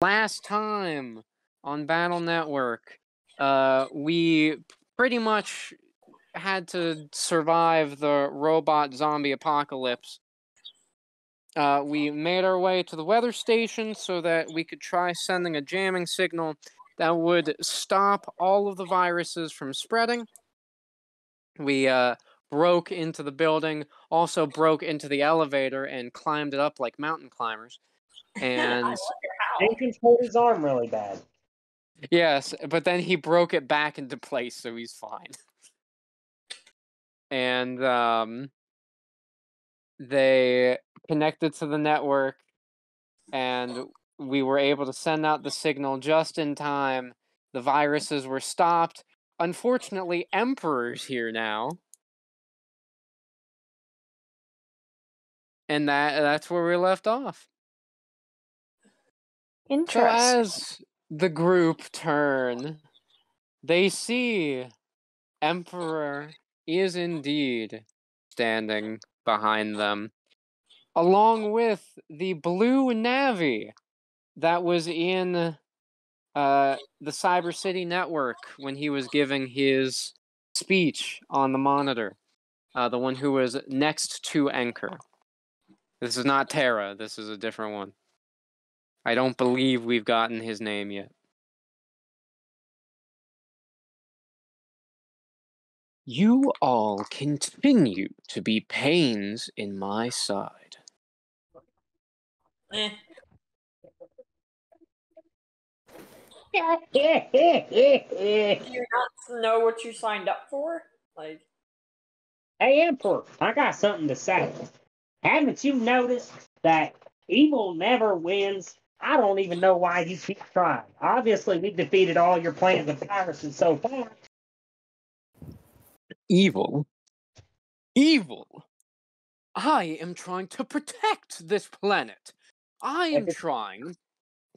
last time on Battle Network, we pretty much had to survive the robot zombie apocalypse. We made our way to the weather station so that we could try sending a jamming signal that would stop all of the viruses from spreading. We broke into the building, also broke into the elevator and climbed it up like mountain climbers. And Jenkins hurt his arm really bad. Yes, but then he broke it back into place, so he's fine. And they connected to the network, and we were able to send out the signal just in time. The viruses were stopped. Unfortunately, Emperor's here now. And that's where we left off. Interesting. So as the group turn, they see Emperor is indeed standing behind them, along with the blue Navi that was in the Cyber City network when he was giving his speech on the monitor. The one who was next to Anchor. This is not Terra, this is a different one. I don't believe we've gotten his name yet. You all continue to be pains in my side. Eh. Do you not know what you signed up for? Like, Hey, Emperor, I got something to say. Haven't you noticed that evil never wins? I don't even know why you keep trying. Obviously, we've defeated all your plans of viruses so far. Evil? Evil? I am trying to protect this planet. I am trying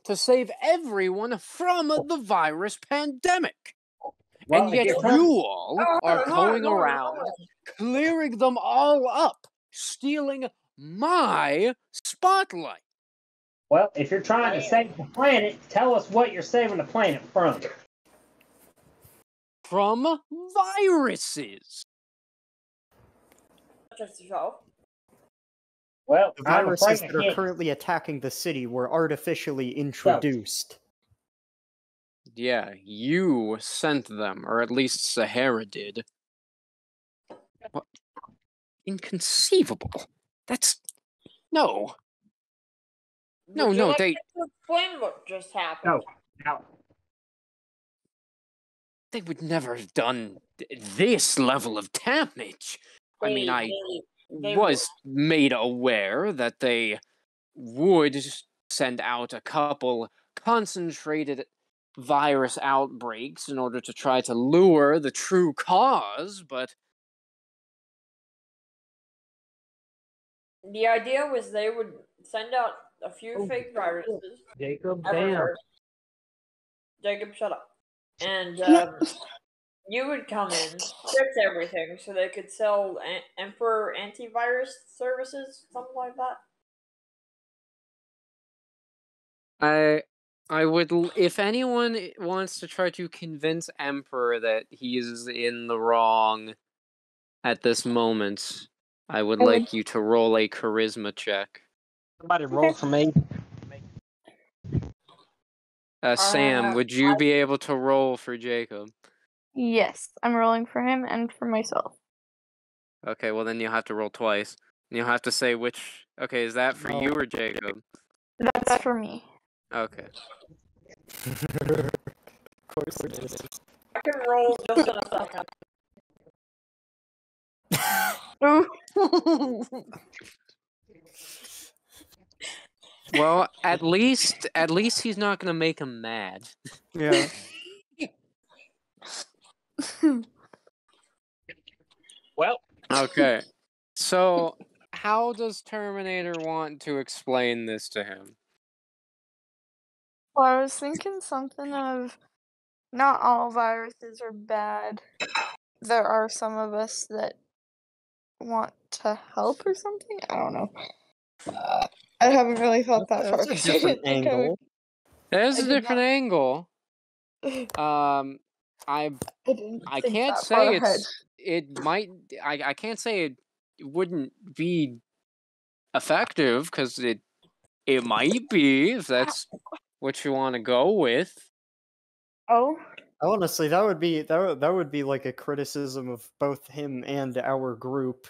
to save everyone from the virus pandemic. Well, and yet you all are going around clearing them all up, stealing my spotlight. Well, if you're trying to save the planet, tell us what you're saving the planet from. From viruses. Just yourself. Well, the viruses that are currently attacking the city were artificially introduced. Yeah, you sent them, or at least Sahara did. What? Inconceivable. That's... No. Would you like to explain what just happened? No. They would never have done this level of damage. I was made aware that they would send out a couple concentrated virus outbreaks in order to try to lure the true cause, but... The idea was they would send out a few fake viruses. Jacob, damn. Jacob, shut up. And you would come in, fix everything, so they could sell Emperor antivirus services, something like that. I would, if anyone wants to try to convince Emperor that he's in the wrong at this moment, I would like you to roll a charisma check. Somebody roll for me. Sam, would you be able to roll for Jacob? Yes, I'm rolling for him and for myself. Okay, well then you'll have to roll twice. You'll have to say which... Okay, is that for you or Jacob? That's for me. Okay. Of course it is. I can roll just in a second. Well, at least he's not gonna make him mad. Yeah. Well. Okay. So, how does Terminator want to explain this to him? Well, I was thinking something of, not all viruses are bad. There are some of us that want to help or something? I don't know. I haven't really thought that far. That's a different angle. There's I a did different not- angle. I didn't I think can't that far say ahead. it might. I can't say it wouldn't be effective because it might be if that's what you want to go with. Oh, Honestly, that would be like a criticism of both him and our group.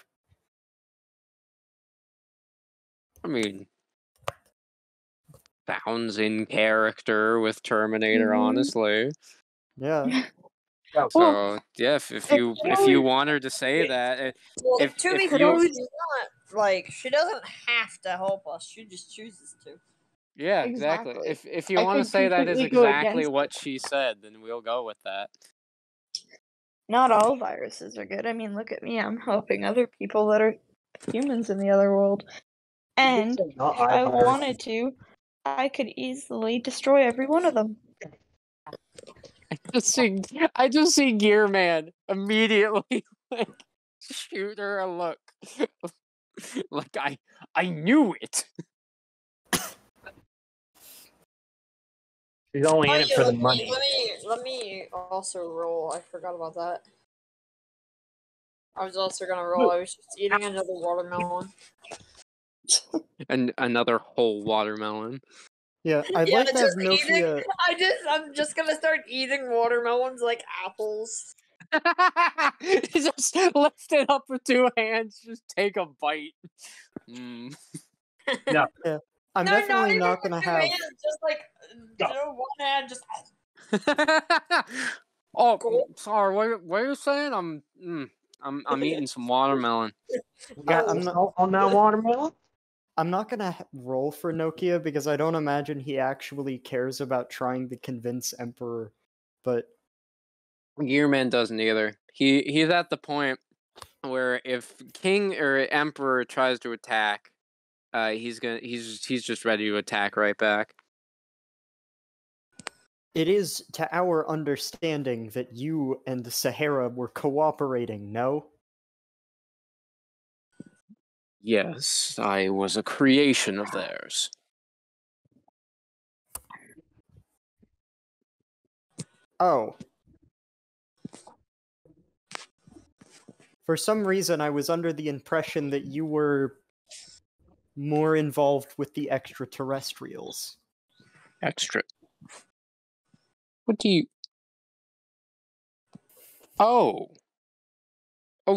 I mean, sounds in character with Terminator, honestly. Yeah. So yeah, if you Joey- want her to say that, Well, if to be if fair, you she's not like she doesn't have to help us. She just chooses to. yeah exactly. Exactly. If you I want to could say that is completely go exactly against what she said, then we'll go with that. not all viruses are good. I mean, look at me. I'm helping other people that are humans in the other world. And Not if I iVirus. wanted to, I could easily destroy every one of them. I just see Gear Man immediately like shoot her a look. Like I knew it. She's only Oh, in it yeah, for the let money. let me also roll. I forgot about that. I was also gonna roll. I was just eating another watermelon. And another whole watermelon. Yeah, I'd Yeah, like to have just eating. Nokia. I'm just gonna start eating watermelons like apples. Just lift it up with two hands. Just take a bite. Mm. No. Yeah, I'm No, definitely even not with gonna two have. hands, just like one hand, just. Oh, Cool. sorry. What are you saying? I'm eating some watermelon. You got I'm some not- salt on that watermelon? I'm not gonna roll for Nokia because I don't imagine he actually cares about trying to convince Emperor. But Gearman doesn't either. He's at the point where if King or Emperor tries to attack, he's just ready to attack right back. it is to our understanding that you and Sahara were cooperating, no? Yes, I was a creation of theirs. Oh. For some reason, I was under the impression that you were more involved with the extraterrestrials. Extra. What do you... Oh,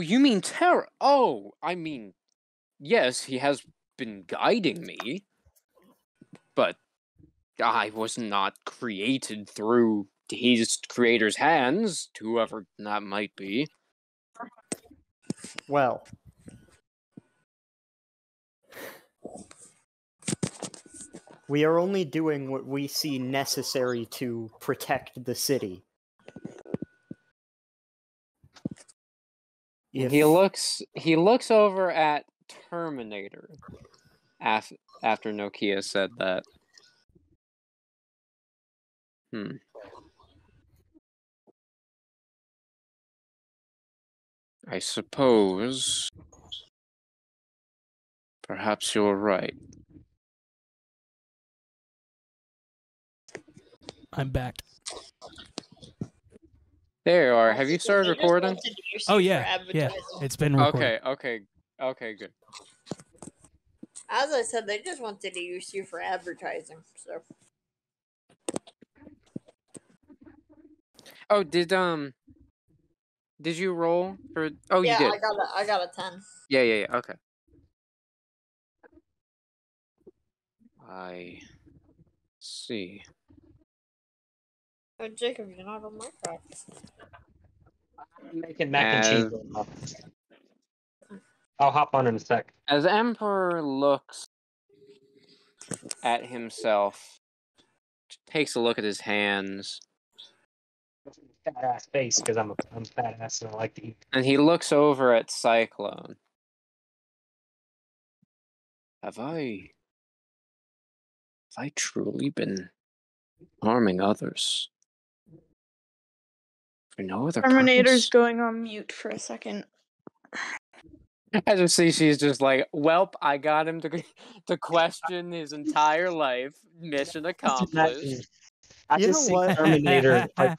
you mean Terra? Oh, I mean, yes, he has been guiding me, but I was not created through his creator's hands, whoever that might be. Well, we are only doing what we see necessary to protect the city. He looks over at Terminator after Nokia said that. I suppose perhaps you're right. I'm back. There you are. Have you started They just recording? wanted to use Oh you for yeah, yeah. advertising. It's been recorded. Okay, good. As I said, they just wanted to use you for advertising. So Oh, did you roll for? Oh, yeah, you did. I got a 10. Yeah. Okay. I see. Oh, Jacob, you're not on Minecraft. I'm making mac and cheese right now. I'll hop on in a sec. As Emperor looks at himself, takes a look at his hands, Fat ass face because I'm fat ass and I like to eat. and he looks over at Cyclone. Have I truly been harming others for no other Terminator's purpose? going on mute for a second. I just see she's just like, welp, I got him to question his entire life. Mission accomplished. I You just know see what? Terminator. I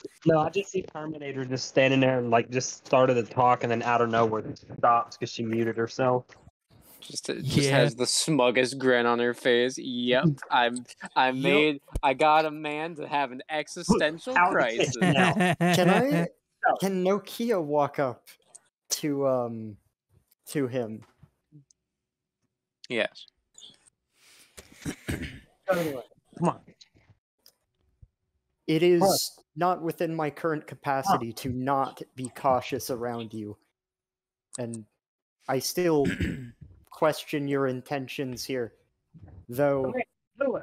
just see Terminator just standing there and just started to talk, and then out of nowhere it stops because she muted herself. Just Yeah. has the smuggest grin on her face. Yep, I got a man to have an existential Out of the crisis. kitchen now. Can Nokia walk up to him? Yes. Come on. It is not within my current capacity to not be cautious around you. And I still question your intentions here. Though, Lulu.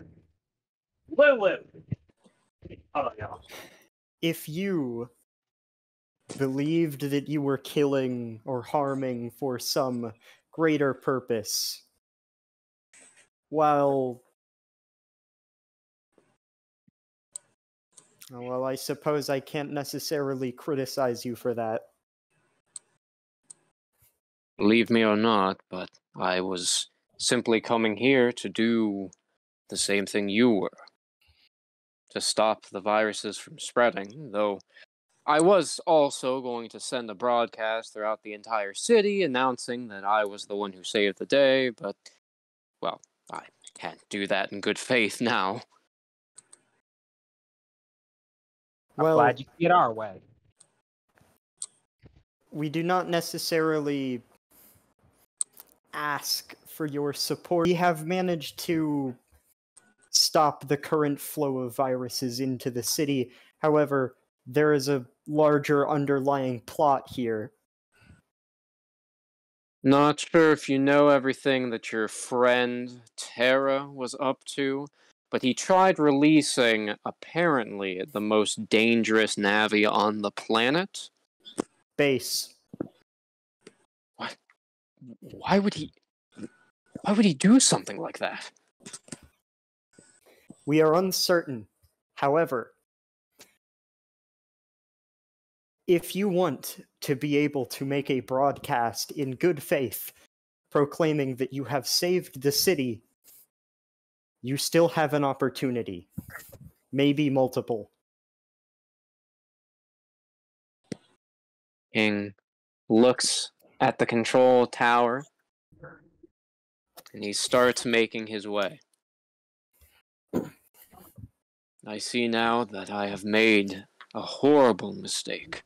Oh, yeah. if you believed that you were killing or harming for some greater purpose, well, I suppose I can't necessarily criticize you for that. Believe me or not, but I was simply coming here to do the same thing you were. To stop the viruses from spreading, though I was also going to send a broadcast throughout the entire city announcing that I was the one who saved the day, but, well, I can't do that in good faith now. I'm Well, glad you get our way. we do not necessarily ask for your support. We have managed to stop the current flow of viruses into the city. However, there is a larger underlying plot here. Not sure if you know everything that your friend Terra was up to, but he tried releasing, apparently, the most dangerous Navi on the planet. Base. What? Why would he do something like that? We are uncertain. However, if you want to be able to make a broadcast in good faith, proclaiming that you have saved the city, you still have an opportunity. Maybe multiple. King looks at the control tower, and he starts making his way. I see now that I have made a horrible mistake.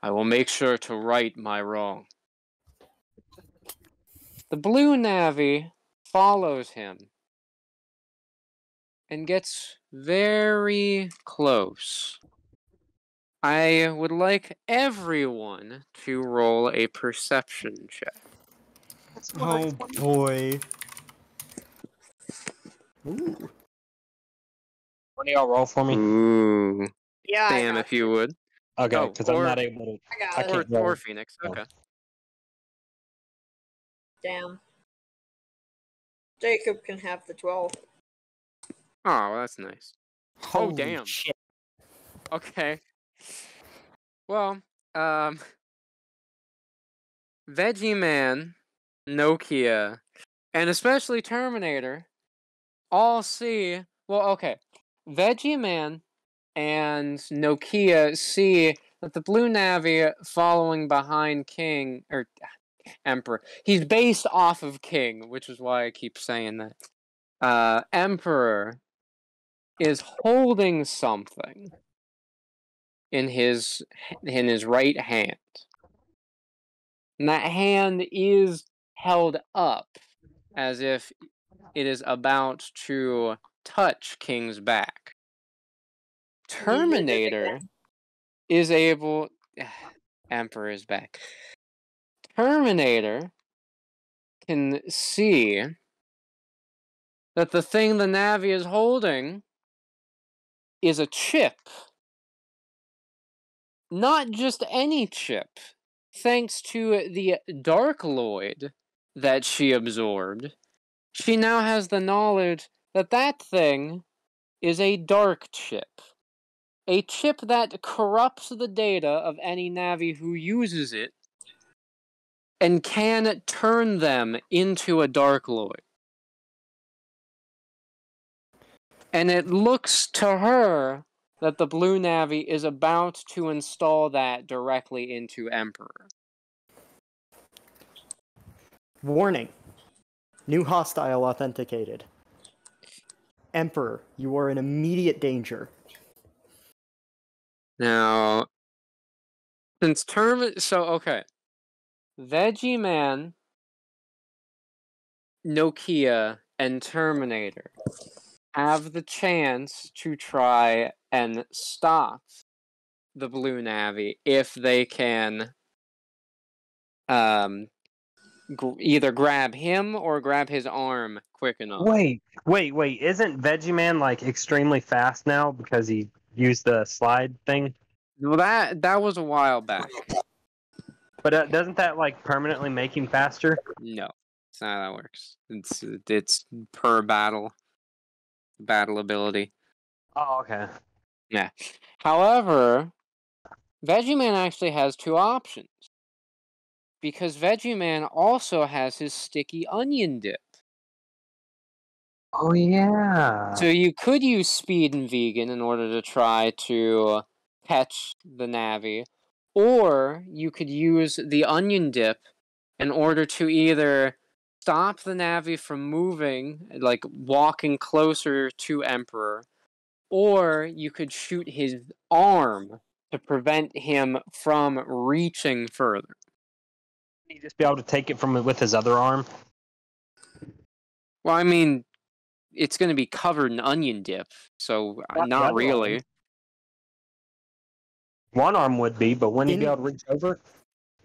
I will make sure to right my wrong. The blue Navi follows him and gets very close. I would like everyone to roll a perception check. Oh boy. Ooh. One of y'all roll for me. Ooh. Yeah, I Sam, got if you would. Okay, Oh, because I'm or- not able to. I got I it. can't Or roll. Phoenix, okay. Damn. Jacob can have the 12. Oh, well, that's nice. Oh, Holy damn. shit. Okay. Well, Veggie Man, Nokia, and especially Terminator all see. Well, okay. Veggie Man and Nokia see that the Blue Navi following behind King, or Emperor. He's based off of King, which is why I keep saying that. Emperor is holding something in his right hand. And that hand is held up as if it is about to touch King's back. Terminator is able... Emperor is back. Terminator can see that the thing the Navi is holding is a chip. Not just any chip. Thanks to the Darkloid that she absorbed, she now has the knowledge that that thing is a dark chip. A chip that corrupts the data of any Navi who uses it and can turn them into a Dark Lord. And it looks to her that the Blue Navy is about to install that directly into Emperor. Warning. New hostile authenticated. Emperor, you are in immediate danger. Now, since okay. Veggie Man, Nokia, and Terminator have the chance to try and stop the Blue Navy if they can either grab him or grab his arm quick enough. Wait. Isn't Veggie Man like extremely fast now because he used the slide thing? Well, that was a while back. But doesn't that like permanently make him faster? No, that's not how that works. It's per battle ability. Oh, okay. Yeah. However, Veggie Man actually has two options. Because Veggie Man also has his sticky onion dip. Oh yeah. So you could use Speed and Vegan in order to try to catch the Navi. Or you could use the onion dip in order to either stop the Navi from moving, like walking closer to Emperor, or you could shoot his arm to prevent him from reaching further. He just be able to take it from with his other arm. Well, I mean, it's going to be covered in onion dip, so Not the not other really. arm. One arm would be, but wouldn't he be able to reach over?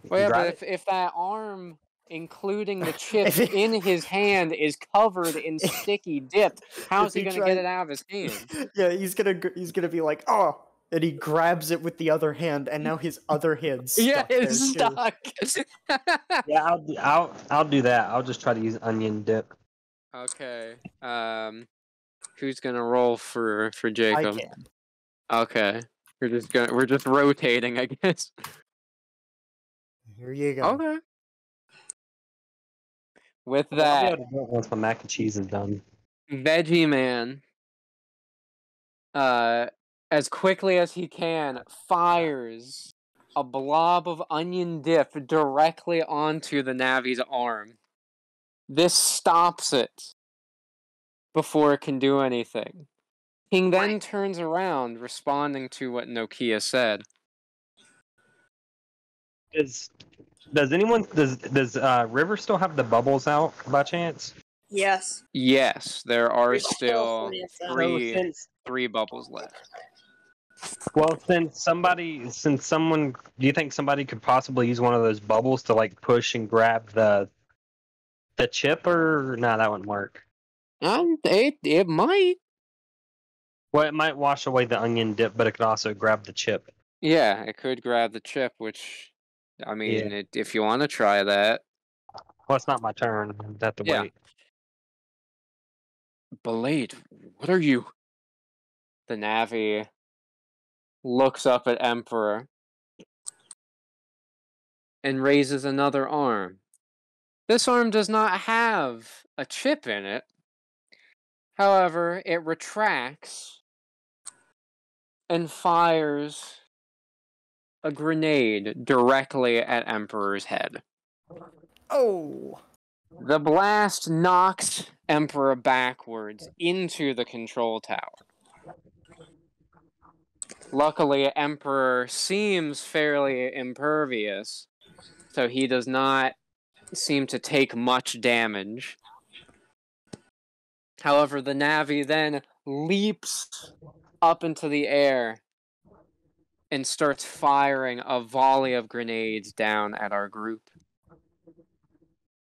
Well, yeah, Grab but if that arm, including the chip in his hand, is covered in sticky dip, how's he going to get it out of his hand? Yeah, he's gonna be like, oh, and he grabs it with the other hand, and now his other hand's stuck. Yeah, there, it's too. stuck. Yeah, I'll do that. I'll just try to use onion dip. Okay. Who's gonna roll for Jacob? I can. Okay. We're just rotating, I guess. Here you go. Okay. With I'll be that, able to do it once my mac and cheese is done. Veggie Man, as quickly as he can, fires a blob of onion dip directly onto the Navi's arm. This stops it before it can do anything. King then turns around, responding to what Nokia said. Does River still have the bubbles out by chance? Yes. Yes, there are There's still plenty of them. three bubbles left. Well, do you think somebody could possibly use one of those bubbles to like push and grab the chip, or no, that wouldn't work. It might. Well, it might wash away the onion dip, but it could also grab the chip. Yeah, it could grab the chip, which, I mean, if you want to try that. Well, it's not my turn. I have to Yeah. wait. Blade, what are you? The Navi looks up at Emperor and raises another arm. This arm does not have a chip in it. However, it retracts and fires a grenade directly at Emperor's head. Oh! The blast knocks Emperor backwards into the control tower. Luckily, Emperor seems fairly impervious, so he does not seem to take much damage. However, the Navi then leaps up into the air and starts firing a volley of grenades down at our group.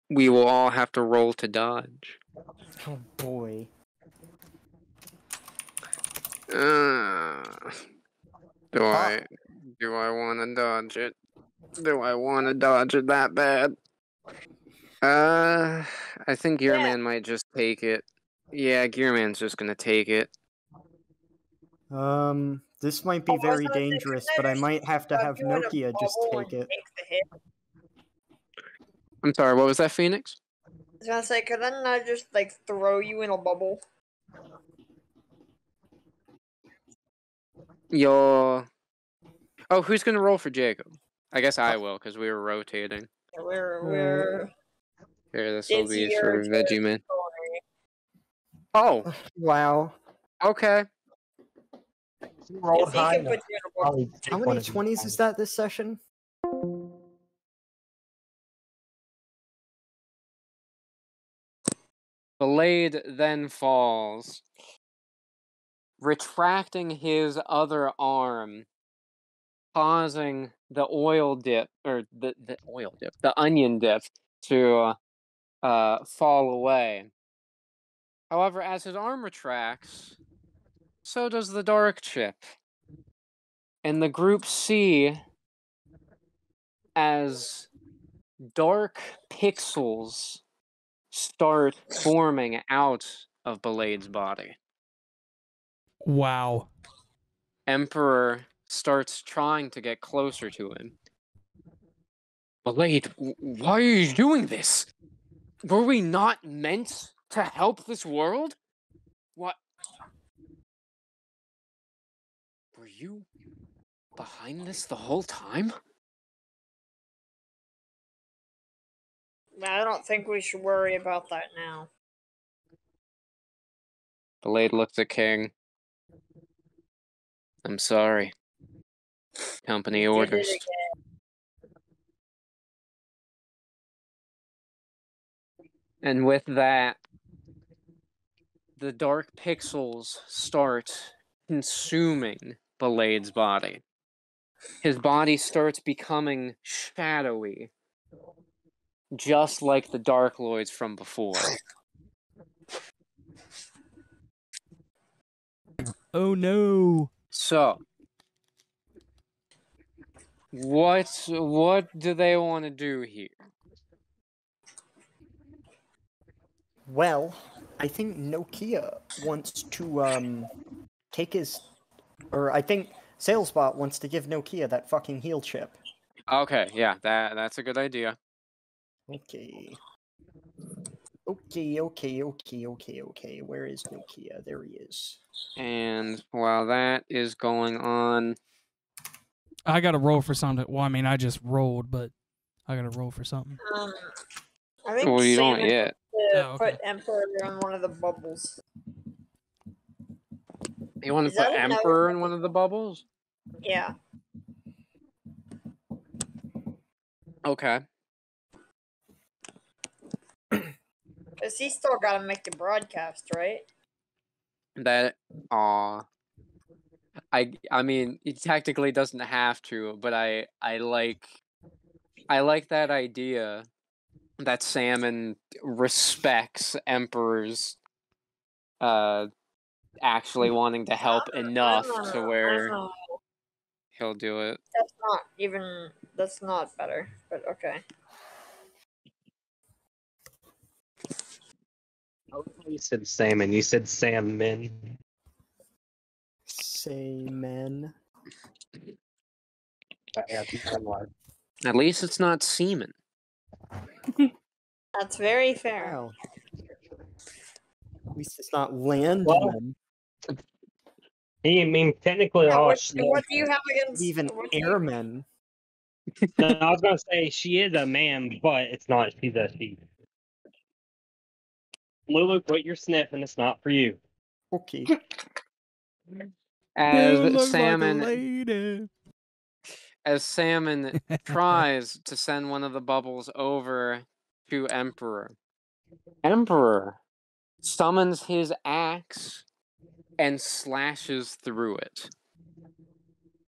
We will all have to roll to dodge. Oh boy. Do I want to dodge it? Do I want to dodge it that bad? I think Gearman might just take it. Yeah, Gearman's just gonna take it. This might be very dangerous, but I might have to have Nokia just take it. I'm sorry, what was that, Phoenix? I was gonna say, couldn't I just like throw you in a bubble? Your. Oh, who's gonna roll for Jacob? I guess I will, because we were rotating. We're Here, this will it's be your for Veggie Man. territory. Oh, Wow. okay. Rolled If he high can enough, put you in a bubble. probably How take one many of these 20s guys. is that this session? Blade then falls, retracting his other arm, causing the onion dip to fall away. However, as his arm retracts, so does the dark chip. And the group see as dark pixels start forming out of Belade's body. Wow. Emperor starts trying to get closer to him. Belade, why are you doing this? Were we not meant to help this world? What? Were you behind this the whole time? I don't think we should worry about that now. Belade looks at King. I'm sorry. Company You did it orders. again. And with that, the dark pixels start consuming Belade's body. His body starts becoming shadowy, just like the Dark Lords from before. Oh no. So, what do they want to do here? Well, I think Nokia wants to take his, or I think Salesbot wants to give Nokia that fucking heal chip. Okay, yeah, that's a good idea. Okay. Okay. Where is Nokia? There he is. And while that is going on, I gotta roll for something. Well, I mean, I just rolled, but I gotta roll for something. I think well, you don't Salmon yet. to Oh, okay. put Emperor on one of the bubbles. You want to Is put that a no? Emperor in one of the bubbles? Yeah. Okay. Because he's still got to make the broadcast, right? That, I mean, he technically doesn't have to, but I like that idea that Salmon respects Emperor's actually wanting to help enough to where he'll do it. That's not better, but okay. You said salmon. You said salmon. Salmon. At least it's not semen. That's very fair. Wow. At least it's not landman. Well, I mean, technically, Yeah, all what she do you have against Even what do you- airmen. No, I was gonna say she is a man, but it's not. She's a she. Lulu, quit your sniffing. It's not for you. Okay. As Salmon lady. as Salmon tries to send one of the bubbles over to Emperor. Emperor summons his axe and slashes through it.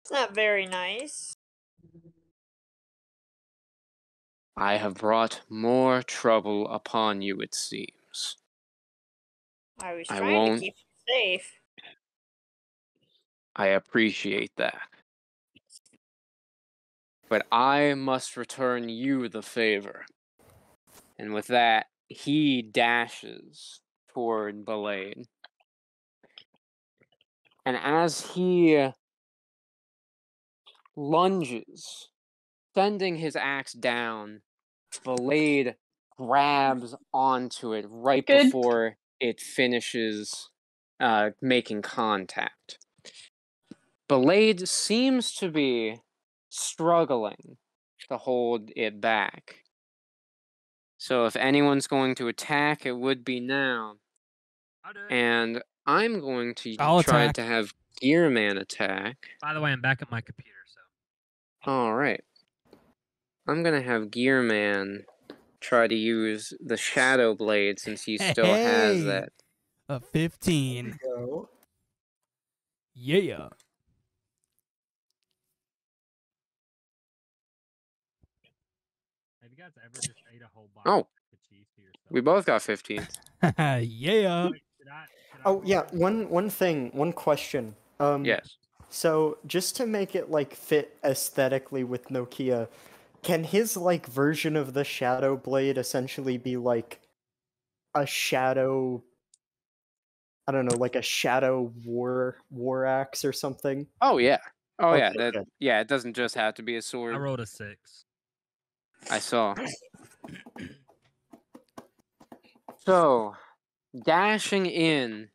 It's not very nice. I have brought more trouble upon you, it seems. I was I trying won't- to keep you safe. I appreciate that. But I must return you the favor. And with that, he dashes toward Belade. And as he lunges, sending his axe down Blade grabs onto it right Good. before it finishes making contact. Blade seems to be struggling to hold it back. So if anyone's going to attack, it would be now. I'll do it. And I'm going to I'll try attack. to have Gearman attack. By the way, I'm back at my computer, so. Alright. I'm gonna have Gearman try to use the Shadow Blade since he still has Hey! that. A 15. Go. Yeah. Have you guys ever just ate a whole box Oh. of cheese to yourself? We both got 15. Yeah. Wait, should I Oh roll yeah, it? one question. Yes. So just to make it like fit aesthetically with Nokia, can his like version of the Shadow Blade essentially be like a shadow? I don't know, like a shadow war axe or something. Oh yeah. Oh yeah. Okay, That good. yeah. It doesn't just have to be a I sword. rolled a 6. I saw. So, dashing in,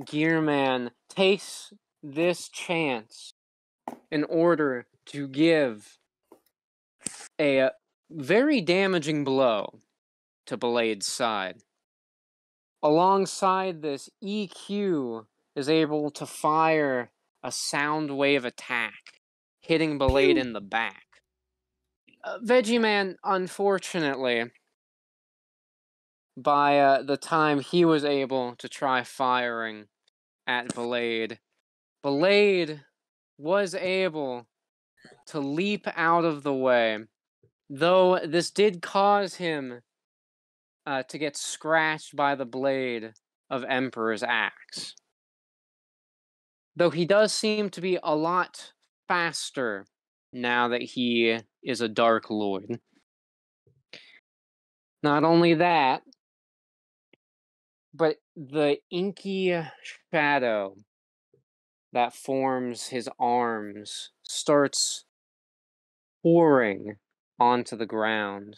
Gearman takes this chance in order to give a very damaging blow to Blade's side. Alongside this, EQ is able to fire a sound wave attack, hitting Blade in the back. Veggieman, unfortunately, by the time he was able to try firing at Blade, Blade was able to leap out of the way, though this did cause him to get scratched by the blade of Emperor's axe. Though he does seem to be a lot faster now that he is a Dark Lord. Not only that, but the inky shadow that forms his arms starts pouring onto the ground.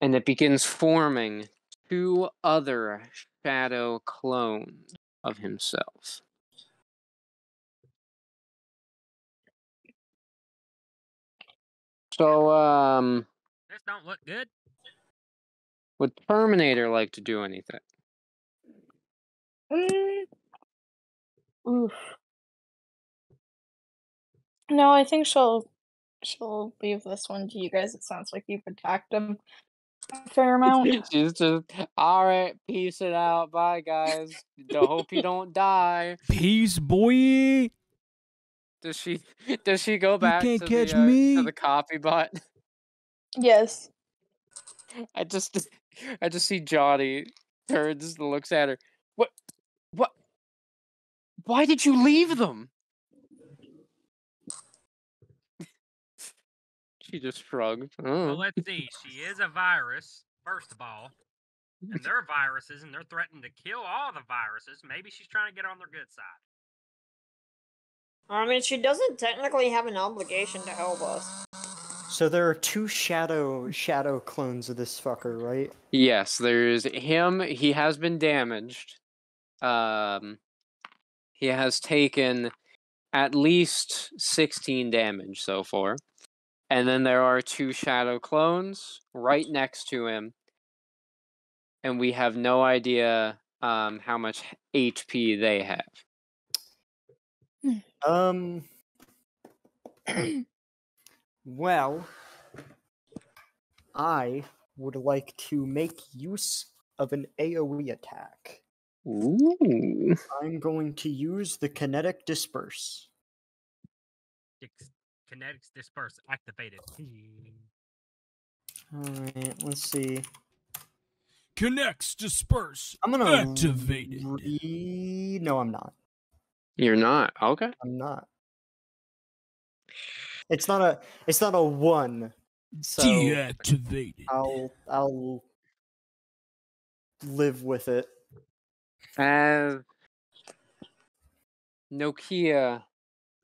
And it begins forming 2 other shadow clones of himself. So, This don't look good. would Terminator like to do anything? Oof. No, I think she'll leave this one to you guys. It sounds like you've attacked him a fair amount. She's just, alright, peace it out, bye guys. Hope you don't die. Peace, boy. Does she go back can't to catch the me. to the copy bot? Yes. I just see Johnny turns and looks at her. What? Why did you leave them? She just shrugged. Well, let's see. She is a virus, first of all. And they're viruses, and they're threatening to kill all the viruses. Maybe she's trying to get on their good side. I mean, she doesn't technically have an obligation to help us. So there are 2 shadow clones of this fucker, right? Yes, there's him. He has been damaged. He has taken at least 16 damage so far. And then there are 2 shadow clones right next to him. And we have no idea how much HP they have. Well, I would like to make use of an AoE attack. Ooh. I'm going to use the Kinetic Disperse. Kinetics disperse activated. Alright, let's see. Connects, disperse, I'm gonna activated. No, I'm not. You're not? Okay. I'm not. It's not a 1. So Deactivated. I'll live with it. As Nokia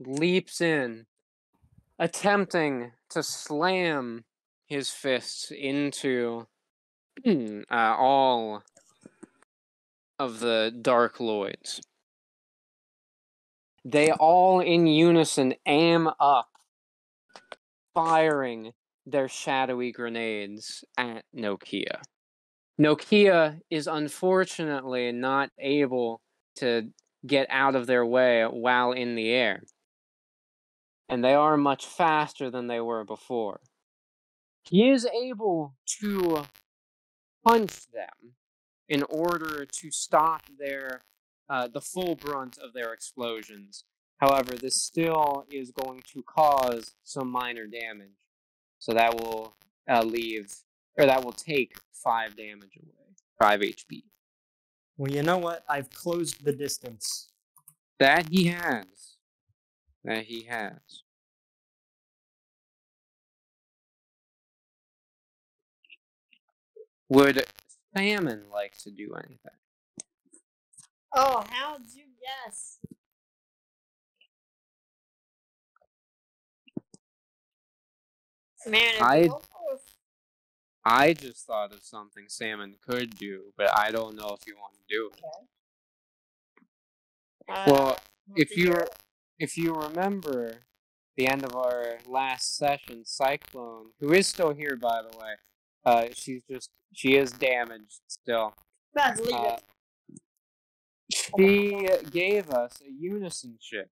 leaps in attempting to slam his fists into all of the Dark Lloyds. They all in unison aim up, firing their shadowy grenades at Nokia. Nokia is unfortunately not able to get out of their way while in the air, and they are much faster than they were before. He is able to punch them in order to stop the full brunt of their explosions. However, this still is going to cause some minor damage, so that will that will take 5 damage away, 5 HP. Well, you know what? I've closed the distance. That he has. That he has. Would Salmon like to do anything? Oh, how'd you guess? Man, if I- you also I just thought of something Salmon could do, but I don't know if you want to do it. Well, if you remember the end of our last session, Cyclone, who is still here by the way, she is damaged still. Let's leave it. She gave us a unison chip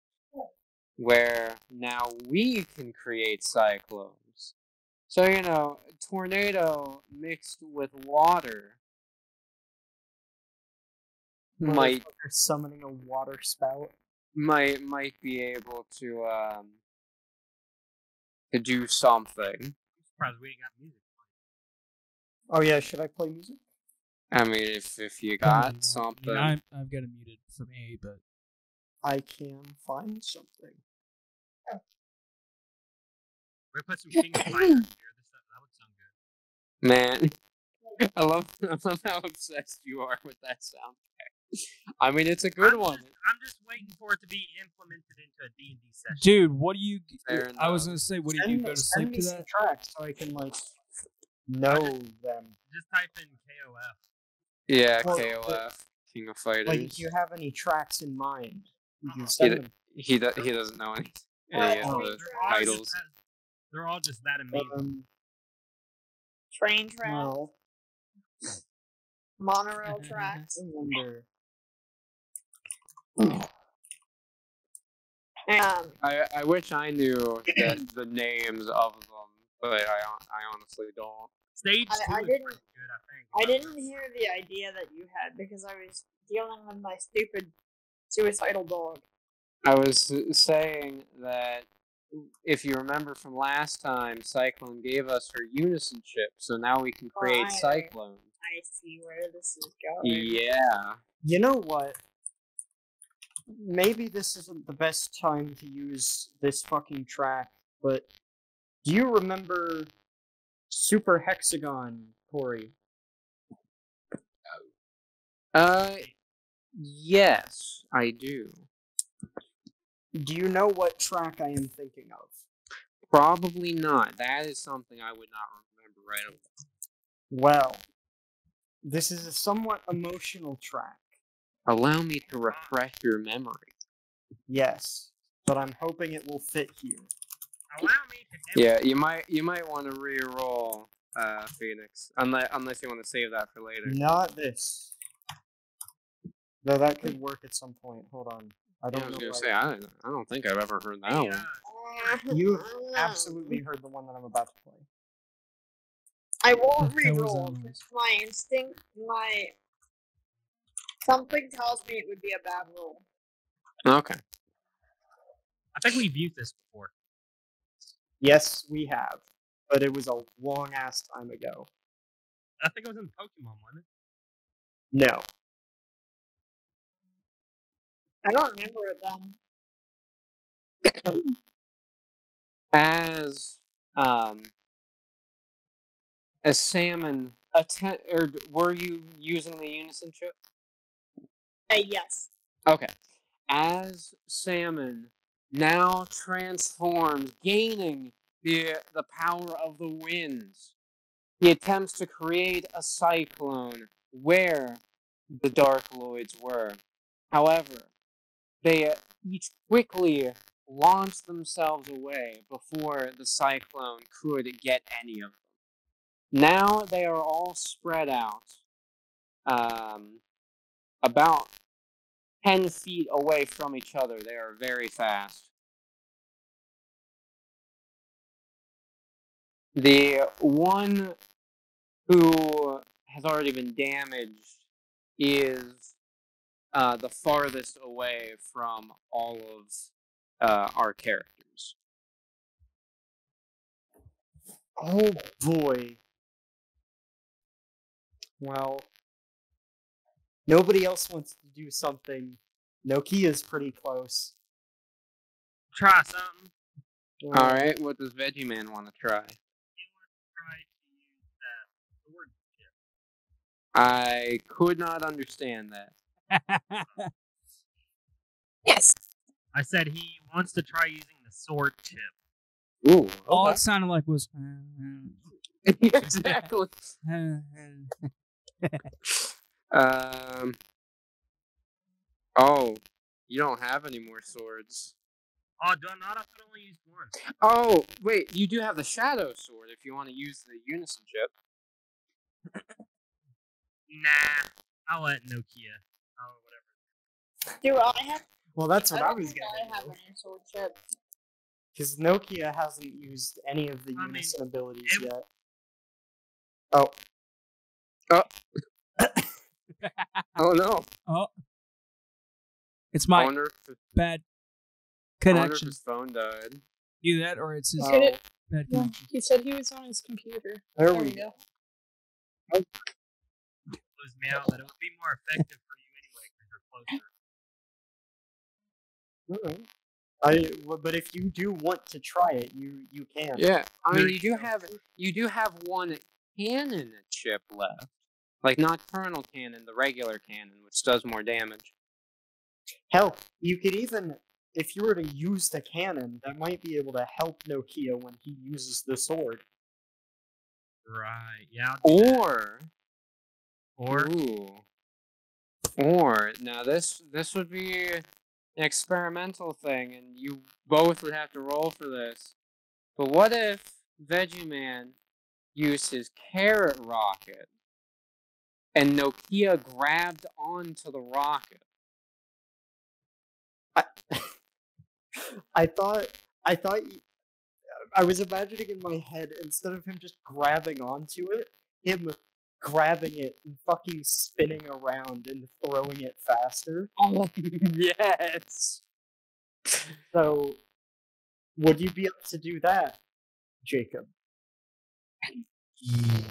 where now we can create cyclones. So, tornado mixed with water might Motherfucker summoning a water spout. might be able to do something. I'm surprised we ain't got music. Oh yeah, should I play music? I mean, if you Probably got won't. something, I mean, I've got it muted for me, but I can find something. We put some King of Fighters here. That would sound good. man. I love how obsessed you are with that sound effect. I mean, it's a good one. I'm just waiting for it to be implemented into a D&D session. dude, what do you? Fair I was enough. gonna say, what do you do? Go to Send sleep me to some that? tracks so I can know them. Just type in KOF. Yeah, Well, KOF, King of Fighters. Like, if you have any tracks in mind, you can send them. He doesn't know any of the titles. They're all just that amazing. Train track, Well, monorail tracks. I wonder. I wish I knew the names of them, but I honestly don't. Stage 2 I is didn't- pretty good, I think. I didn't hear the idea that you had because I was dealing with my stupid suicidal dog. I was saying that if you remember from last time, Cyclone gave us her unison chip, so now we can create Right. cyclones. I see where this is going. Yeah. You know what? Maybe this isn't the best time to use this fucking track, but do you remember Super Hexagon, Corey? Yes, I do. Do you know what track I am thinking of? Probably not. That is something I would not remember right away. Well, this is a somewhat emotional track. Allow me to refresh your memory. Yes, but I'm hoping it will fit here. Allow me to Yeah, you might want to re-roll Phoenix, unless you want to save that for later. Not this. Though that could work at some point. Hold on. I I don't was know. gonna why- say I don't think I've ever heard that one. You absolutely heard the one that I'm about to play. I won't What the hell was re-roll. that noise? Because my instinct, something tells me it would be a bad roll. Okay. I think we've used this before. Yes, we have, but it was a long ass time ago. I think it was in Pokemon, wasn't it? No. I don't remember it then. As Salmon or were you using the unison chip? Yes. Okay. As Salmon now transformed, gaining the power of the winds. He attempts to create a cyclone where the Dark Lloyds were. However, they each quickly launched themselves away before the cyclone could get any of them. Now they are all spread out, about 10 feet away from each other. They are very fast. The one who has already been damaged is the farthest away from all of our characters. Oh boy. Well, nobody else wants to do something. Nokia's pretty close. Try something. Alright, what does Veggie Man want to try? Try to use that sword chip. I could not understand that. Yes. I said he wants to try using the sword chip. Ooh, All okay. it sounded like was. Exactly. Oh, you don't have any more swords. Oh, do I not? I could only use one. Oh, wait, you do have the Shadow Sword if you want to use the Unison chip. Nah, I'll let Nokia. Oh, whatever. Do I have? Well, that's what I don't was think getting I have at. any sword chip. Because Nokia hasn't used any of the I mean, Unison abilities it- yet. Oh. Oh no. Oh. It's I my wonder if, bad I wonder if connection. his phone died. Either that or it's his Oh, Did it? bad Yeah, connection. he said he was on his computer. there we go. Close me out, but it would be more effective for you anyway because you're closer. Alright. But if you do want to try it, you can. Yeah, I mean, There you do have one cannon chip left. Like, not Kernel Cannon, the regular cannon, which does more damage. Hell, you could even, if you were to use the cannon, that might be able to help Nokia when he uses the sword. Right. Yeah. I'll do that. Or now this would be an experimental thing, and you both would have to roll for this. But what if Veggie Man used his carrot rocket, and Nokia grabbed onto the rocket? I thought I was imagining in my head, instead of him just grabbing onto it, him grabbing it and fucking spinning around and throwing it faster. Oh, yes. So, would you be able to do that, Jacob?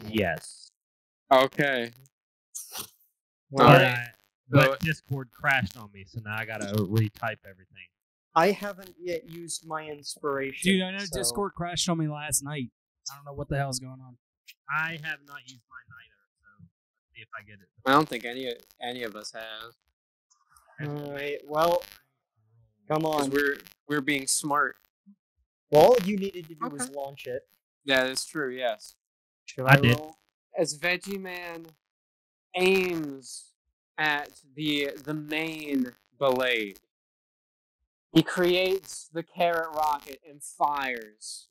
Yes. Okay. Well, Alright. But Discord crashed on me, so now I gotta retype everything. I haven't yet used my inspiration. Dude, I know so- Discord crashed on me last night. I don't know what the hell's going on. I have not used mine either, so let's see if I get it. I don't think any of us have. Alright, well, come 'Cause on. we're being smart. Well, all you needed to do was Okay. launch it. Yeah, that's true. Yes. Should I did. roll? As Veggie Man aims at the main blade, he creates the carrot rocket and fires.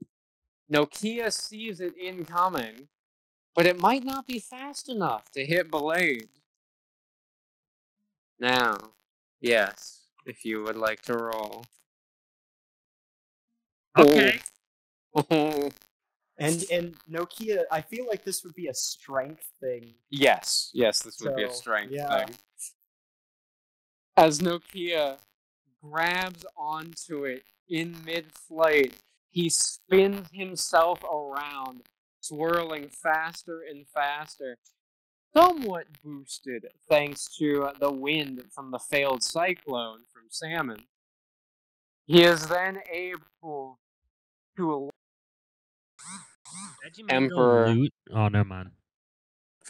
Nokia sees it incoming, but it might not be fast enough to hit blade. Now, yes, if you would like to roll. Okay. Oh. And Nokia, I feel like this would be a strength thing. Yes, this would be a So, strength yeah. thing. As Nokia grabs onto it in mid-flight, he spins himself around, swirling faster and faster, somewhat boosted thanks to the wind from the failed cyclone from Salmon. He is then able to Veggie Man go Emperor. loot? Oh, never mind.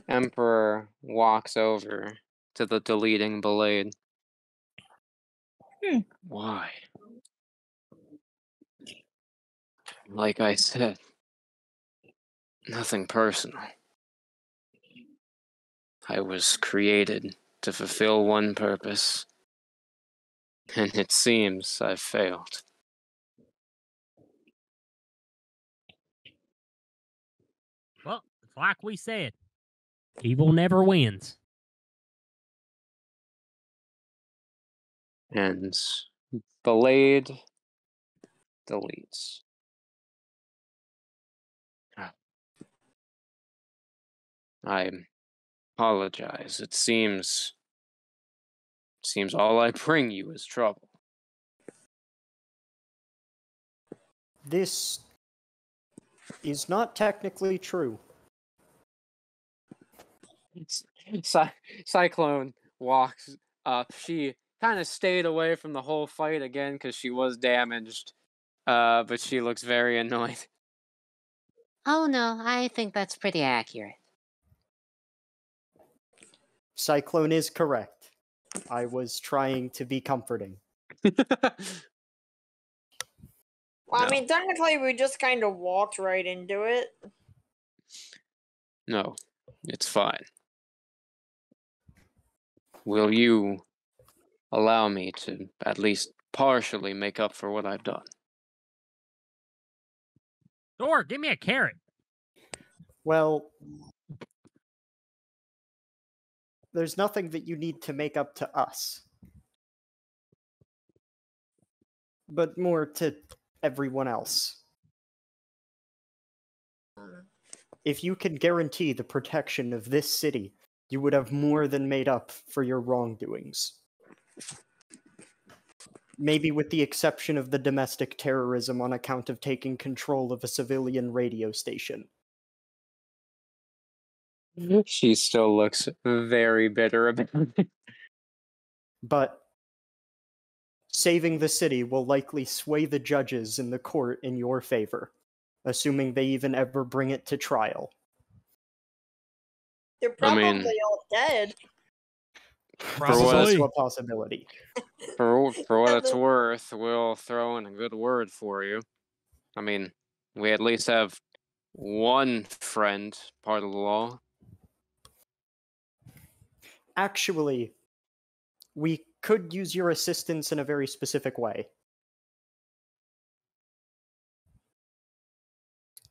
Emperor walks over to the deleting blade. Hmm. Why? Like I said, nothing personal. I was created to fulfill one purpose, and it seems I've failed. Well, it's like we said. Evil never wins. And Blade deletes. I apologize. It seems all I bring you is trouble. This is not technically true. Cyclone walks up. She kind of stayed away from the whole fight again because she was damaged. But she looks very annoyed. Oh no, I think that's pretty accurate. Cyclone is correct. I was trying to be comforting. Well, I No. mean, technically, we just kind of walked right into it. No, it's fine. Will you allow me to at least partially make up for what I've done? Thor, give me a carrot. Well, there's nothing that you need to make up to us, but more to everyone else. If you can guarantee the protection of this city, you would have more than made up for your wrongdoings. Maybe with the exception of the domestic terrorism on account of taking control of a civilian radio station. She still looks very bitter about it. But saving the city will likely sway the judges in the court in your favor, assuming they even ever bring it to trial. They're I probably mean- all dead. For what, Also Probably. a possibility. for what it's worth, we'll throw in a good word for you. I mean, we at least have one friend part of the law. Actually, we could use your assistance in a very specific way.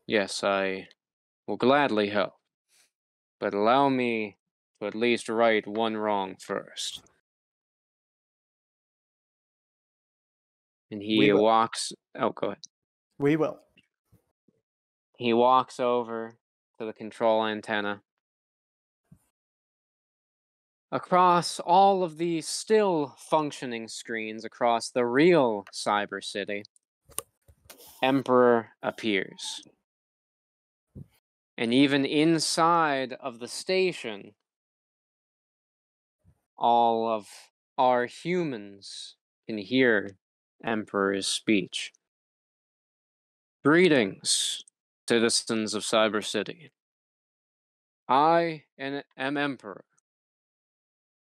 Yes, I will gladly help. But allow me to at least right one wrong first. And We he will. walks... Oh, go ahead. We will. He walks over to the control antenna. Across all of the still functioning screens across the real Cyber City, Emperor appears. And even inside of the station, all of our humans can hear Emperor's speech. Greetings, citizens of Cyber City. I am Emperor,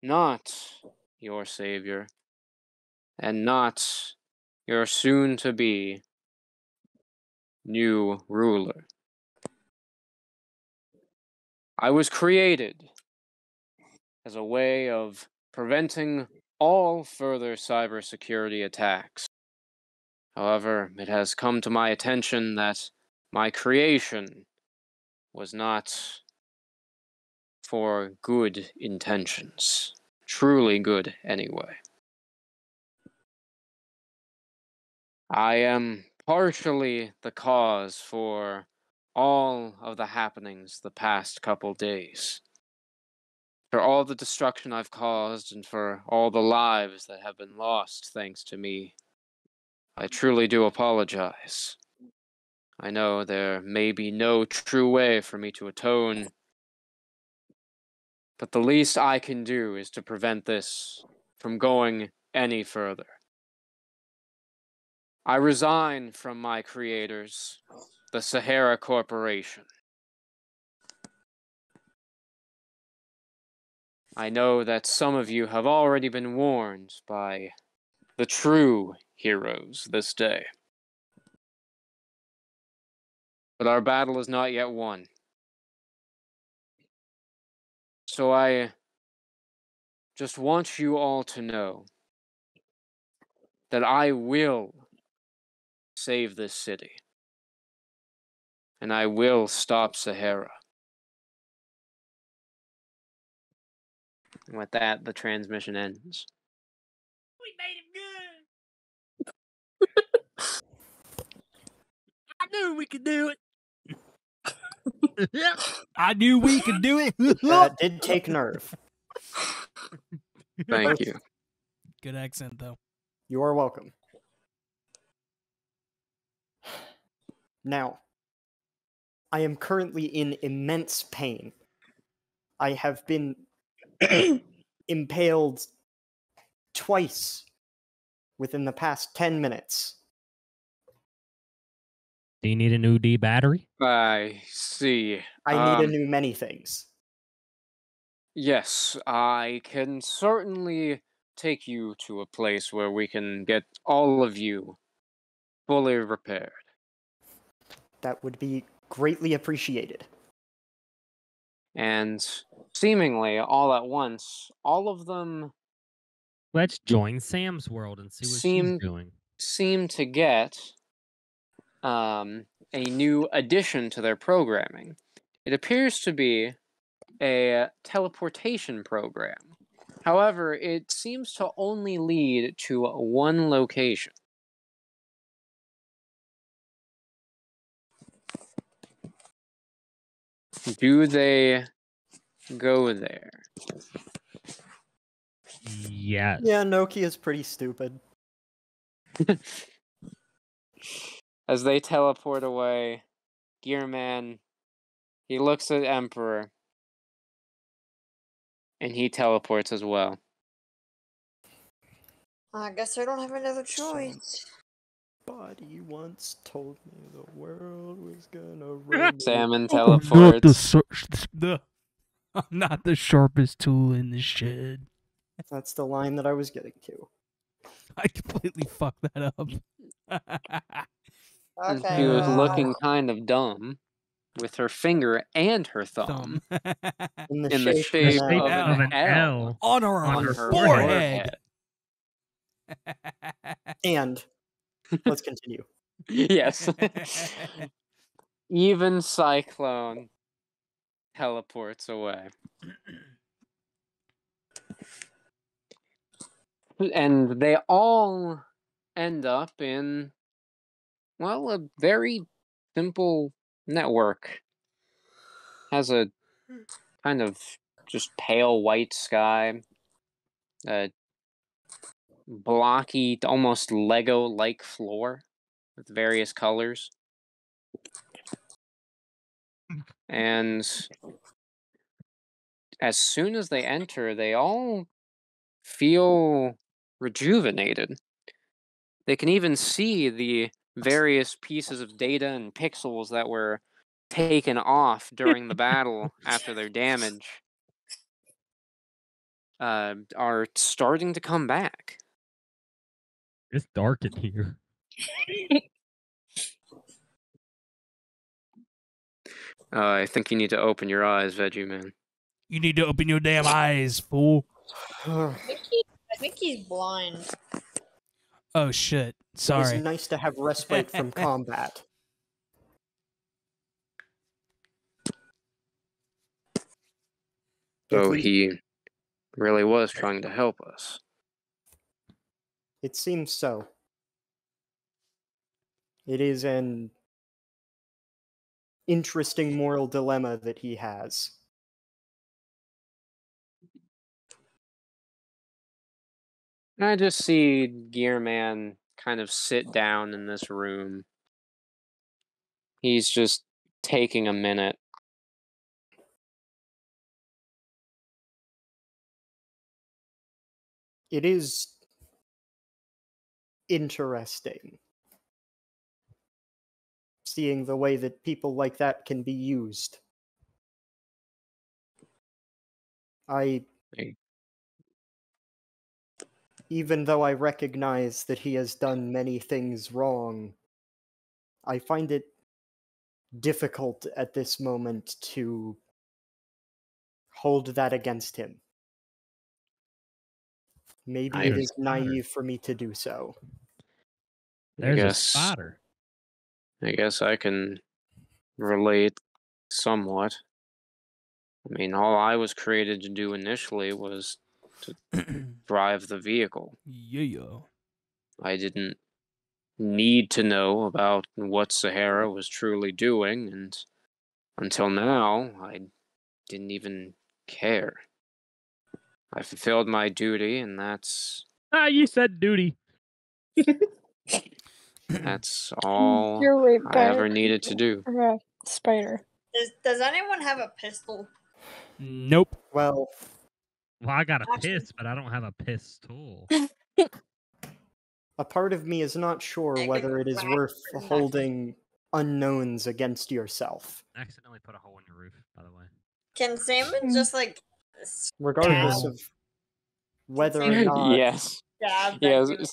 not your savior, and not your soon-to-be new ruler. I was created as a way of preventing all further cybersecurity attacks. However, it has come to my attention that my creation was not for good intentions. Truly good, anyway. I am partially the cause for all of the happenings the past couple days. For all the destruction I've caused and for all the lives that have been lost thanks to me, I truly do apologize. I know there may be no true way for me to atone, but the least I can do is to prevent this from going any further. I resign from my creators, the Sahara Corporation. I know that some of you have already been warned by the true heroes this day. but our battle is not yet won. So I just want you all to know that I will save this city. And I will stop Sahara. And with that, the transmission ends. We made him good. I knew we could do it. I knew we could do it. That did take nerve. Thank you. Good accent, though. You are welcome. Now, I am currently in immense pain. I have been impaled twice within the past 10 minutes. Do you need a new D battery? I see. I need a new many things. Yes, I can certainly take you to a place where we can get all of you fully repaired. That would be greatly appreciated. And seemingly all at once, all of them Let's join Sam's world and see what she's doing. seem to get a new addition to their programming. It appears to be a teleportation program. However, it seems to only lead to one location. Do they go there? Yes. Yeah, Nokia's pretty stupid. As they teleport away, Gearman, he looks at Emperor, and he teleports as well. I guess I don't have another choice. Somebody once told me the world was gonna rain. Salmon I'm teleports. I'm not the sharpest tool in the shed. That's the line that I was getting to. I completely fucked that up. And Okay. she was looking kind of dumb with her finger and her thumb In the in the shape shape of of an L on her, on her forehead. And let's continue. Yes. Even Cyclone teleports away. And they all end up in, well, a very simple network. Has a kind of just pale white sky, a blocky, almost Lego-like floor with various colors. And as soon as they enter, they all feel rejuvenated. They can even see the various pieces of data and pixels that were taken off during the battle after their damage are starting to come back. It's dark in here. I think you need to open your eyes, Veggie Man. You need to open your damn eyes, fool. I think he's blind. Oh shit. So Sorry. it's nice to have respite from combat. So he really was trying to help us. It seems so. It is an interesting moral dilemma that he has. And I just see Gearman kind of sit down in this room. He's just taking a minute. It is interesting seeing the way that people like that can be used. Even though I recognize that he has done many things wrong, I find it difficult at this moment to hold that against him. Maybe it is naive for me to do so. There's a spotter. I guess I can relate somewhat. I mean, all I was created to do initially was to drive the vehicle. Yeah. I didn't need to know about what Sahara was truly doing, and until now, I didn't even care. I fulfilled my duty, and that's You said duty. that's all You're right, I ever needed to do. Spider. Does anyone have a pistol? Nope. Well, I got a piss, but I don't have a pistol. a part of me is not sure whether it is worth holding unknowns against yourself. I accidentally put a hole in your roof, by the way. Can Salmon just like Regardless of whether or not... Yes. Yes.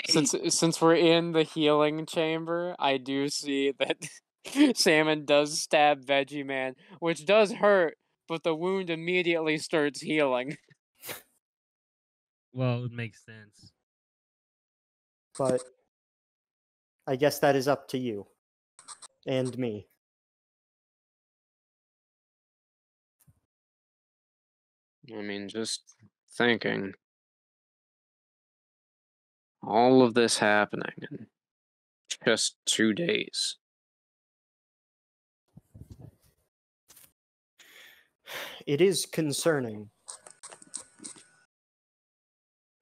Since we're in the healing chamber, I do see that Salmon does stab Veggie Man, which does hurt, but the wound immediately starts healing. Well, it makes sense. But I guess that is up to you. And me. I mean, just thinking. All of this happening in just 2 days. It is concerning.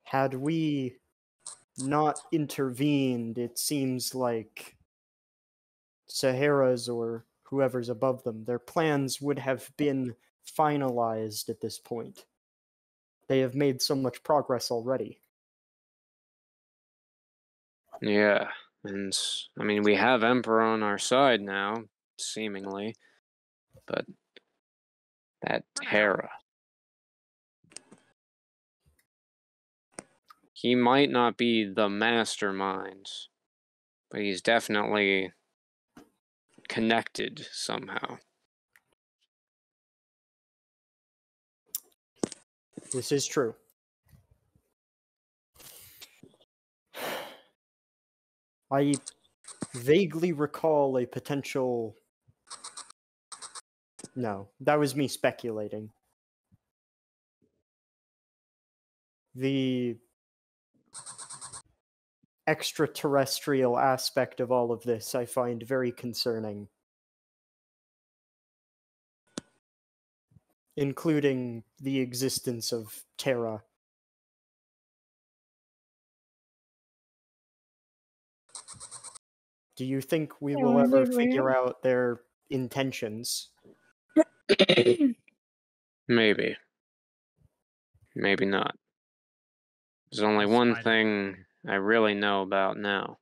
Had we not intervened, it seems like Sahara's or whoever's above them, their plans would have been finalized at this point. They have made so much progress already. Yeah, and I mean, we have Emperor on our side now, seemingly, but that Terra. He might not be the mastermind, but he's definitely connected somehow. This is true. I vaguely recall a potential... No, that was me speculating. The extraterrestrial aspect of all of this I find very concerning. Including the existence of Terra. Do you think we will ever figure out their intentions? Maybe. Maybe not. There's only one thing I really know about now.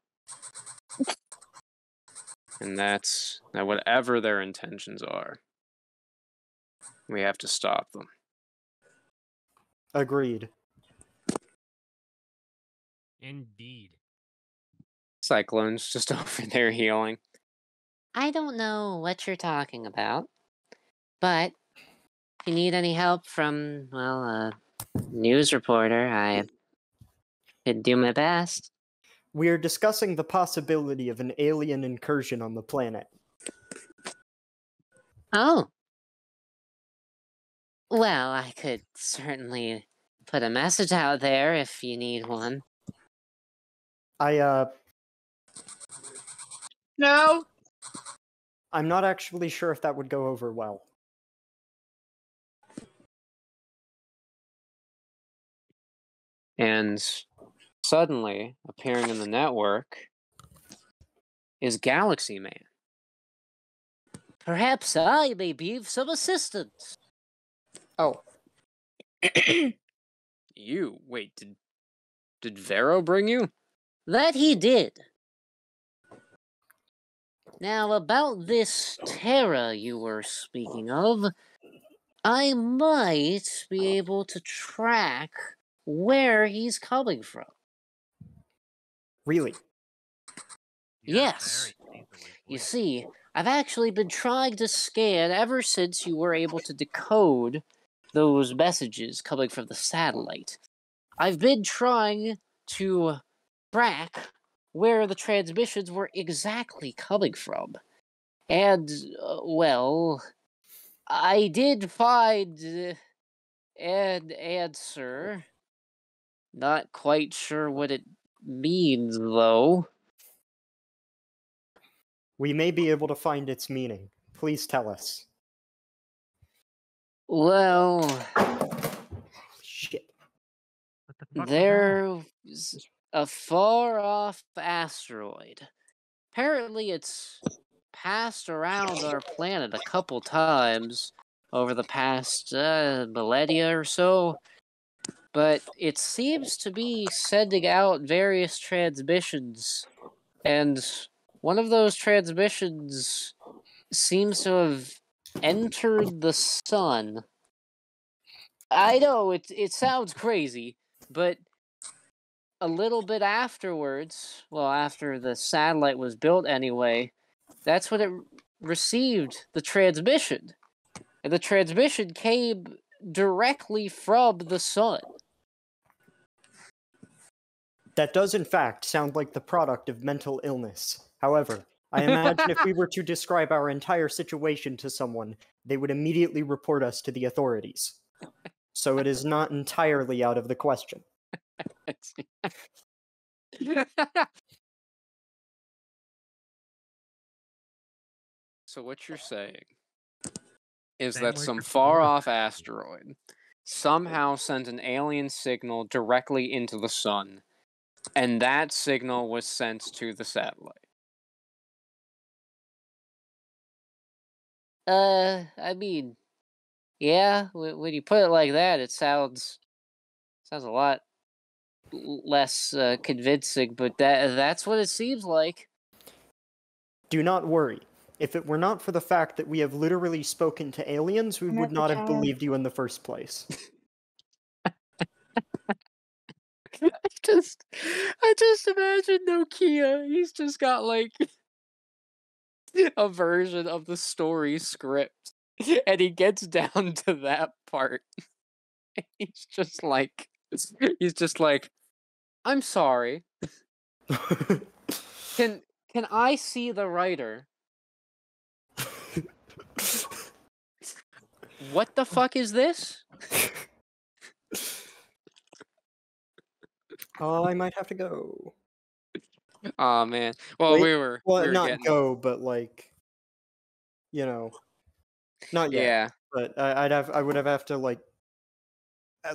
And that's that whatever their intentions are, we have to stop them. Agreed. Indeed. Cyclone's just over there healing. I don't know what you're talking about, but if you need any help from, well, a news reporter, I could do my best. We are discussing the possibility of an alien incursion on the planet. Oh. Well, I could certainly put a message out there if you need one. No. I'm not actually sure if that would go over well. And suddenly, appearing in the network, is Galaxy Man. Perhaps I may be of some assistance. Oh. You? Wait, did Vero bring you? That he did. Now, about this Terra you were speaking of, I might be able to track where he's coming from. Really? Yes. You see, I've actually been trying to scan ever since you were able to decode those messages coming from the satellite. I've been trying to track where the transmissions were exactly coming from. And, well, I did find an answer. Not quite sure what it means, though. We may be able to find its meaning. Please tell us. Well, Shit. What the fuck was that? there's a far-off asteroid. Apparently, it's passed around our planet a couple times over the past millennia or so, but it seems to be sending out various transmissions, and one of those transmissions seems to have entered the sun. I know it sounds crazy, but a little bit afterwards, well, after the satellite was built anyway, that's when it received the transmission. And the transmission came directly from the sun. That does, in fact, sound like the product of mental illness. However, I imagine if we were to describe our entire situation to someone, they would immediately report us to the authorities. So it is not entirely out of the question. So what you're saying is Same that way some Chris far-off asteroid somehow sent an alien signal directly into the sun, and that signal was sent to the satellite. I mean, yeah, when you put it like that, it sounds a lot less convincing, but that's what it seems like. Do not worry. If it were not for the fact that we have literally spoken to aliens, we I'm would at the not have tower. believed you in the first place. I just imagine Nokia. He's just got like a version of the story script, and he gets down to that part. He's just like, I'm sorry. Can I see the writer? What the fuck is this? Oh, I might have to go. Oh man. Well, Wait, we were not getting go, but like, you know, not yet. yeah. But I would have to like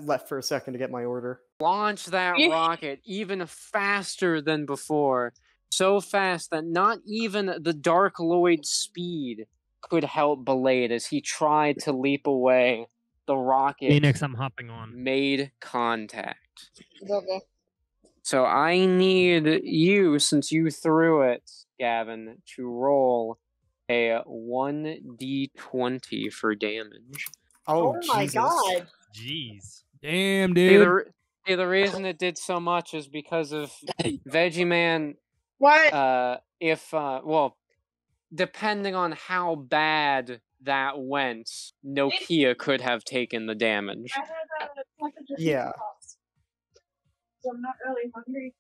left for a second to get my order. Launch that rocket even faster than before. So fast that not even the Dark Lloyd speed could help Blade as he tried to leap away. The rocket Phoenix, I'm hopping on. made contact. Okay. So I need you, since you threw it, Gavin, to roll a 1d20 for damage. Oh, my Jesus. god. Jeez. Damn, See, dude. the reason it did so much is because of Veggie Man. What? Well, depending on how bad that went, Nokia could have taken the damage. I had a package of Yeah. Pops, so I'm not really hungry.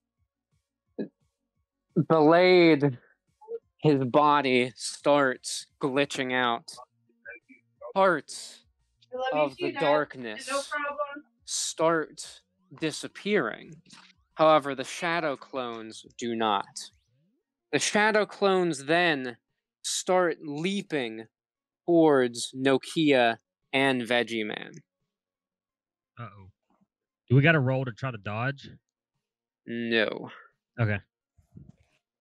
Blade, his body starts glitching out. Parts I love of you the too, Dad. darkness No problem. start disappearing. However, the shadow clones do not. The shadow clones then start leaping towards Nokia and Veggie Man. Uh-oh. Do we got to roll to try to dodge? No. Okay.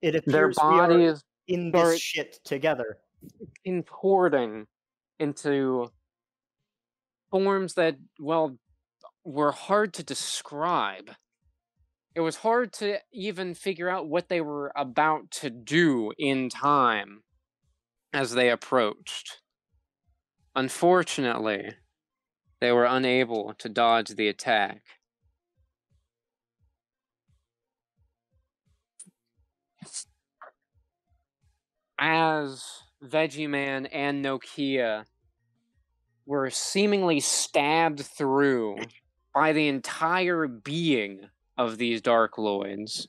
It Their appears we are bodies in this start shit together. contorting into forms that, well, were hard to describe. It was hard to even figure out what they were about to do in time as they approached. Unfortunately, they were unable to dodge the attack. As Veggieman and Nokia were seemingly stabbed through by the entire being of these Darkloids.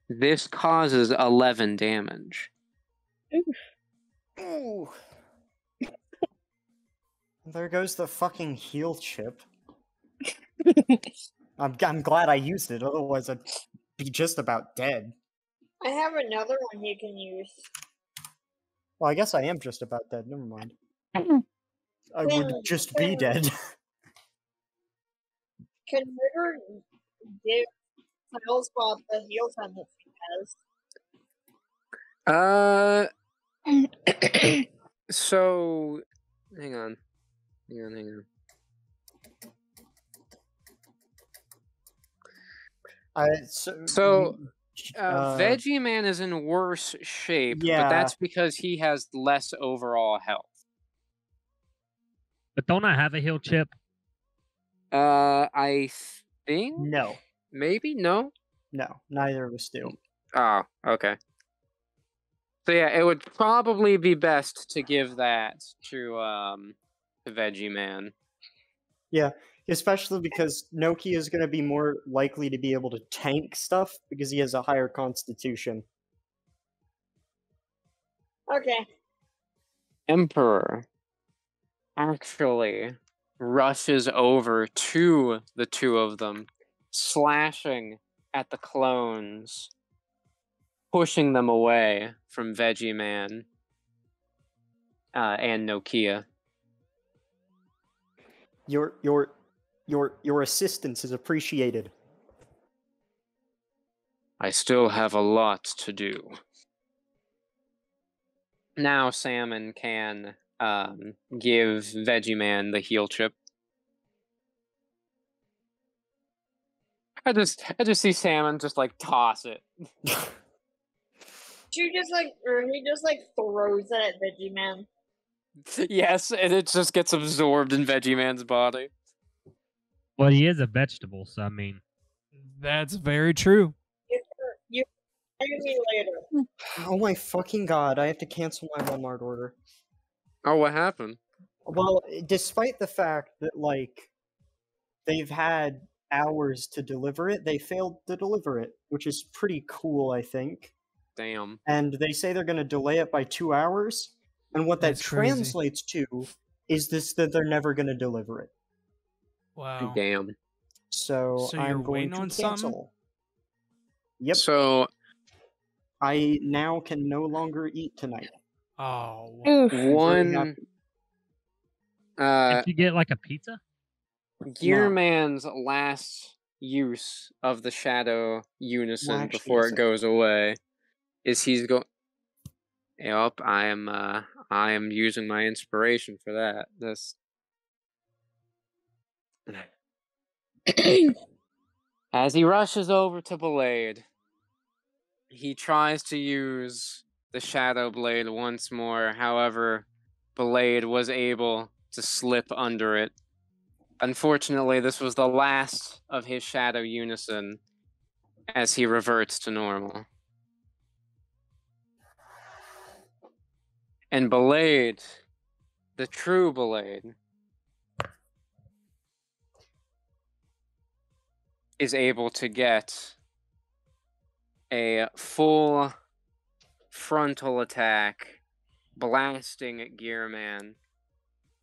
This causes 11 damage. Ooh. There goes the fucking heal chip. I'm glad I used it, otherwise I'd be just about dead. I have another one you can use. Well, I guess I am just about dead, never mind. I would just be dead. Can Ritter give Spot the heal time that he has? So, hang on. Veggieman is in worse shape, but that's because he has less overall health. But don't I have a heal chip? I think? No. Maybe? No? No, neither of us do. Oh, okay. So yeah, it would probably be best to give that to Veggieman. Yeah, especially because Nokia is going to be more likely to be able to tank stuff because he has a higher constitution. Okay. Emperor actually rushes over to the two of them, slashing at the clones, pushing them away from Veggieman and Nokia. Your assistance is appreciated. I still have a lot to do. Now Salmon can give Veggieman the heal chip. I just see Salmon just like toss it. He just throws it at Veggieman. Yes, and it just gets absorbed in Veggieman's body. Well, he is a vegetable, so I mean. That's very true. You me later. Oh my fucking god, I have to cancel my Walmart order. Oh, what happened? Well, despite the fact that, like, they've had hours to deliver it, they failed to deliver it, which is pretty cool, I think. Damn. And they say they're going to delay it by 2 hours, and what that translates to is that they're never going to deliver it. Wow. Damn. So you're I'm going waiting to on cancel. something? Yep. So I now can no longer eat tonight. Oh. One. Did you get like a pizza? Gearman's last use of the Shadow Unison before it goes away is he's go. Yep, I am using my inspiration for that. This. As he rushes over to Blade, he tries to use the Shadow Blade once more. However, Blade was able to slip under it. Unfortunately, this was the last of his Shadow Unison as he reverts to normal. And Blade, the true Blade, is able to get a full frontal attack, blasting at Gearman,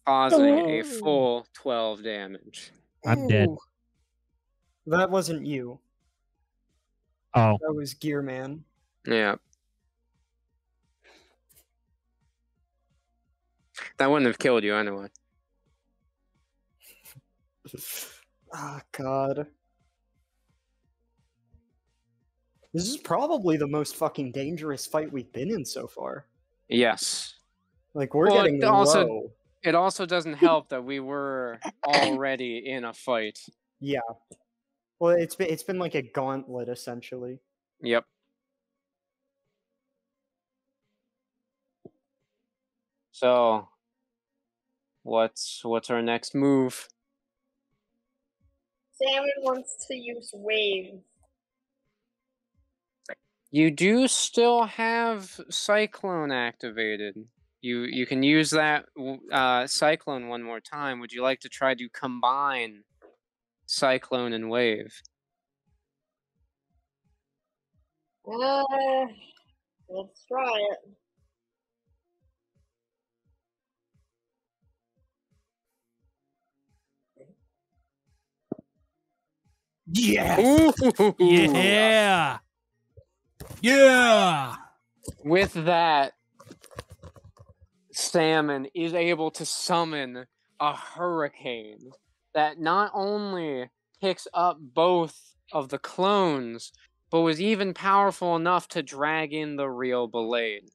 causing a full 12 damage. I'm dead. That wasn't you. Oh. That was Gearman. Yeah. That wouldn't have killed you anyway. Ah, God. This is probably the most fucking dangerous fight we've been in so far. Yes. Like, we're getting low. It also doesn't help that we were already in a fight. Yeah. Well, it's been like a gauntlet, essentially. Yep. So, what's our next move? Salmon wants to use Wave. You do still have Cyclone activated. You can use that Cyclone one more time. Would you like to try to combine Cyclone and Wave? Let's try it. Yes. Yeah. Yeah. With that, Salmon is able to summon a hurricane that not only picks up both of the clones, but was even powerful enough to drag in the real Blade.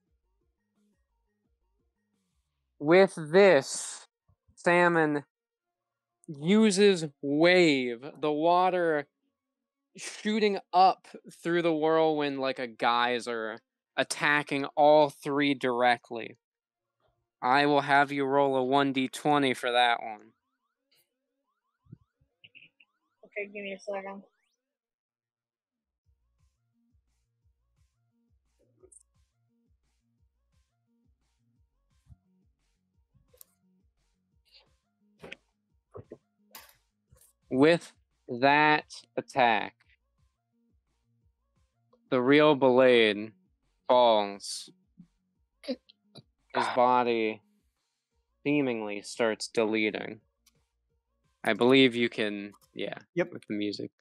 With this, Salmon uses Wave, the water shooting up through the whirlwind like a geyser, attacking all three directly. I will have you roll a 1d20 for that one. Okay, give me a second. With that attack, the real Blade falls. His body seemingly starts deleting. I believe you can, yeah, Yep. with the music.